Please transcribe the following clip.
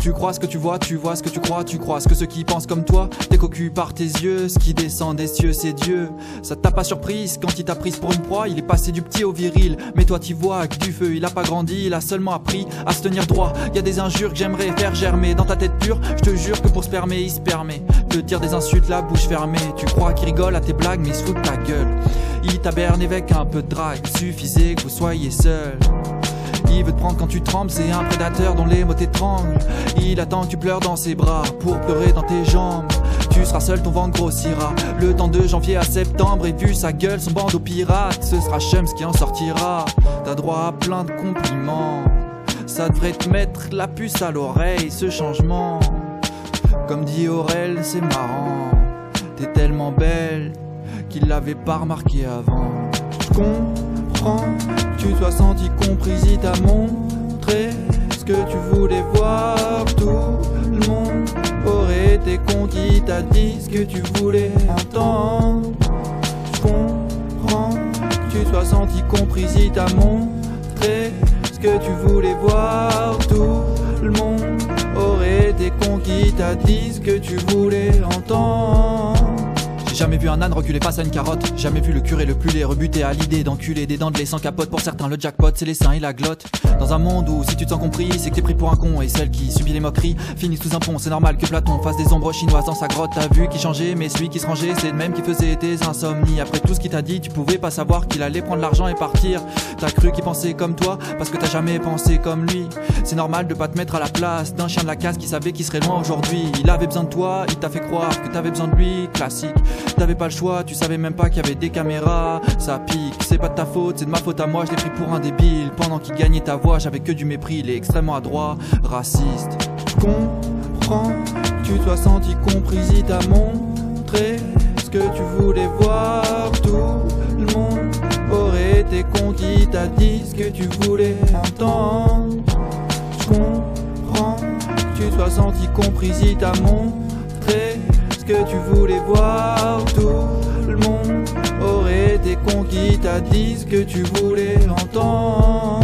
Tu crois ce que tu vois ce que tu crois ce que ceux qui pensent comme toi. T'es cocu par tes yeux, ce qui descend des cieux c'est Dieu. Ça t'a pas surprise quand il t'a prise pour une proie. Il est passé du petit au viril, mais toi t'y vois que du feu. Il a pas grandi, il a seulement appris à se tenir droit. Y a des injures que j'aimerais faire germer dans ta tête pure. Je te jure que pour se permet, il se permet de dire des insultes la bouche fermée. Tu crois qu'il rigole à tes blagues mais il se fout de ta gueule. Il t'a berné avec un peu de drague, suffisait que vous soyez seul. Il veut te prendre quand tu trembles, c'est un prédateur dont les mots t'étranglent. Il attend que tu pleures dans ses bras pour pleurer dans tes jambes. Tu seras seul, ton ventre grossira. Le temps de janvier à septembre, et vu sa gueule, son bandeau pirate, ce sera Shums qui en sortira. T'as droit à plein de compliments, ça devrait te mettre la puce à l'oreille, ce changement. Comme dit Aurel, c'est marrant, t'es tellement belle qu'il l'avait pas remarqué avant. Je comprends que tu sois senti comprise, il t'a montré ce que tu voulais voir. Tout le monde aurait été conquis, t'a dit ce que tu voulais entendre. Je comprends que tu sois senti comprise, il t'a montré ce que tu voulais voir. Tout le monde aurait été conquis, t'a dit ce que tu voulais entendre. J'ai jamais vu un âne reculer face à une carotte. Jamais vu le curé le plus laid rebuter à l'idée d'enculer des dents de lait sans capote. Pour certains le jackpot c'est les seins et la glotte. Dans un monde où si tu te sens compris c'est que t'es pris pour un con. Et celle qui subit les moqueries finit sous un pont. C'est normal que Platon fasse des ombres chinoises dans sa grotte. T'as vu qui changeait mais celui qui se rangeait c'est le même qui faisait tes insomnies. Après tout ce qu'il t'a dit tu pouvais pas savoir qu'il allait prendre l'argent et partir. T'as cru qu'il pensait comme toi parce que t'as jamais pensé comme lui. C'est normal de pas te mettre à la place d'un chien de la casse qui savait qu'il serait loin aujourd'hui. Il avait besoin de toi, il t'a fait croire que t'avais besoin de lui. Classique, t'avais pas le choix, tu savais même pas qu'il y avait des caméras. Ça pique, c'est pas de ta faute, c'est de ma faute à moi. Je l'ai pris pour un débile, pendant qu'il gagnait ta voix j'avais que du mépris. Il est extrêmement adroit, raciste. Je comprends que tu sois senti comprise, il t'a montré ce que tu voulais voir. Tout le monde aurait été conquis, t'a dit ce que tu voulais entendre. Je comprends que tu sois senti comprise, il t'a montré ce que tu voulais voir. Tout le monde aurait été conquis, t'a dit ce que tu voulais entendre.